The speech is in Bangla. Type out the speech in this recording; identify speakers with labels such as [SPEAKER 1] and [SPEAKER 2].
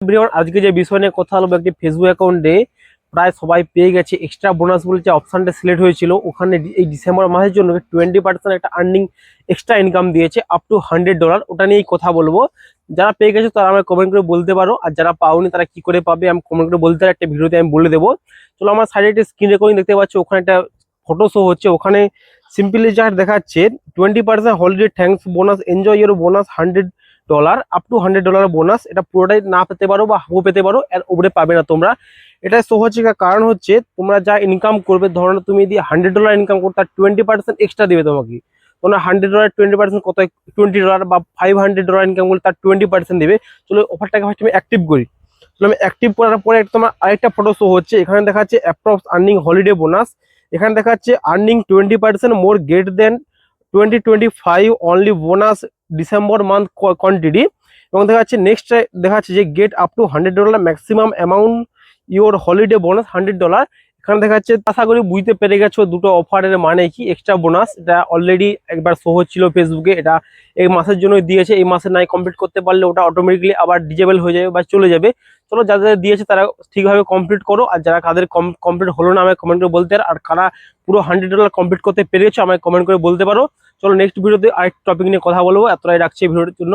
[SPEAKER 1] এভরিওয়ান, আজকে যে বিষয় নিয়ে কথা বলবো, একটি ফেসবুক অ্যাকাউন্টে প্রায় সবাই পেয়ে গেছে এক্সট্রা বোনাস বলে যে অপশনটা সিলেক্ট হয়েছিল, ওখানে এই ডিসেম্বর মাসের জন্য 20% একটা আর্নিং এক্সট্রা ইনকাম দিয়েছে আপ টু $100। ওটা নিয়েই কথা বলবো। যারা পেয়ে গেছে তারা আমাকে কমেন্ট করে বলতে পারো, আর যারা পাওনি তারা কি করে পাবে আমি কমেন্ট করে বলতে পারো, একটা ভিডিওতে আমি বলে দেবো। চলো, আমার সাইডে একটা স্ক্রিন রেকর্ডিং দেখতে পাচ্ছ, ওখানে একটা ফটো শো হচ্ছে। ওখানে সিম্পলি যা দেখাচ্ছে 20% holiday thanks bonus, enjoy your bonus $100, up to $100 bonus. এটা পুরোটাই না পেতে পারো বা হাফও পেতে পারো, এর উপরে পাবে না তোমরা। এটা শো হচ্ছে কারণ হচ্ছে তোমরা যা ইনকাম করবে, ধরো তুমি যদি $100 ইনকাম করো, তার 20% এক্সট্রা দেবে তোমাকে। তোমরা $100 20% কত, $20 বা $500 ইনকাম করলে তার 20% দেবে। চলো অফারটাকে ফার্স্ট আমি অ্যাক্টিভ করি। চলো আমি অ্যাক্টিভ করার পরে তোমার আরেকটা ফটো শো হচ্ছে, এখানে দেখাচ্ছে অ্যাপ্রক্স আর্নিং হলিডে বোনাস। এখানে দেখাচ্ছে আর্নিং 20% মোর গেট দেন 2025 only bonus December month quantity. এবং দেখা যাচ্ছে নেক্সট দেখা যাচ্ছে যে get up to $100 maximum amount your holiday bonus $100। এখানে দেখা যাচ্ছে, আশা করি বুঝতে পেরে গেছো দুটো অফারের মানে কি। এক্সট্রা বোনাস এটা অলরেডি একবার শো হচ্ছিল ফেসবুকে, এটা এই মাসের জন্য দিয়েছে। এই মাসে নাই কমপ্লিট করতে পারলে ওটা অটোমেটিকলি আবার ডিজেবল হয়ে যাবে বা চলে যাবে। চলো, যাদের দিয়েছে তারা ঠিকভাবে কমপ্লিট করো, আর যারা কাদের কমপ্লিট হলো না আমাকে কমেন্ট করে বলতে পারো, আর কারা পুরো $100 কমপ্লিট করতে পেরেছো আমাকে কমেন্ট করে বলতে পারো। চলো নেক্সট ভিডিওতে আরেকটা টপিক নিয়ে কথা বলবো। এতটাই রাখছি ভিডিওর জন্য।